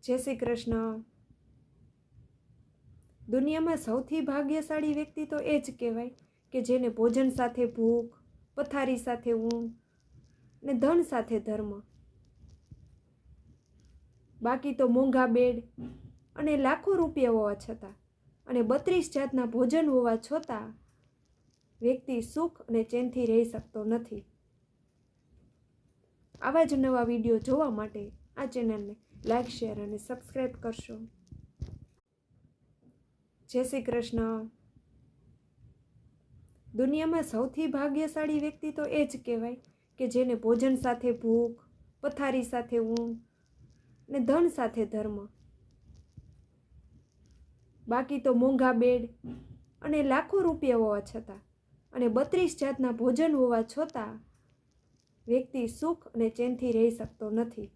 જય શ્રી કૃષ્ણ। દુનિયામાં સૌથી ભાગ્યશાળી વ્યક્તિ તો એ જ કહેવાય કે જેને ભોજન સાથે ભૂખ, પથારી સાથે ઊંઘ ને ધન સાથે ધર્મ, બાકી તો મોંઘા બેડ અને લાખો રૂપિયા હોવા છતાં અને 32 જાતના ભોજન હોવા છતાં વ્યક્તિ સુખ અને ચેનથી રહી શકતો નથી। આવા જ નવા વિડીયો જોવા માટે આ ચેનલને લાઈક, શેર અને સબસ્ક્રાઈબ કરશો। જય શ્રી કૃષ્ણ। દુનિયામાં સૌથી ભાગ્યશાળી વ્યક્તિ તો એ જ કહેવાય કે જેને ભોજન સાથે ભૂખ, પથારી સાથે ઊંઘ ને ધન સાથે ધર્મ, બાકી તો મોંઘા બેડ અને લાખો રૂપિયા હોવા છતાં અને 32 જાતના ભોજન હોવા છતાં વ્યક્તિ સુખ અને ચેનથી રહી શકતો નથી।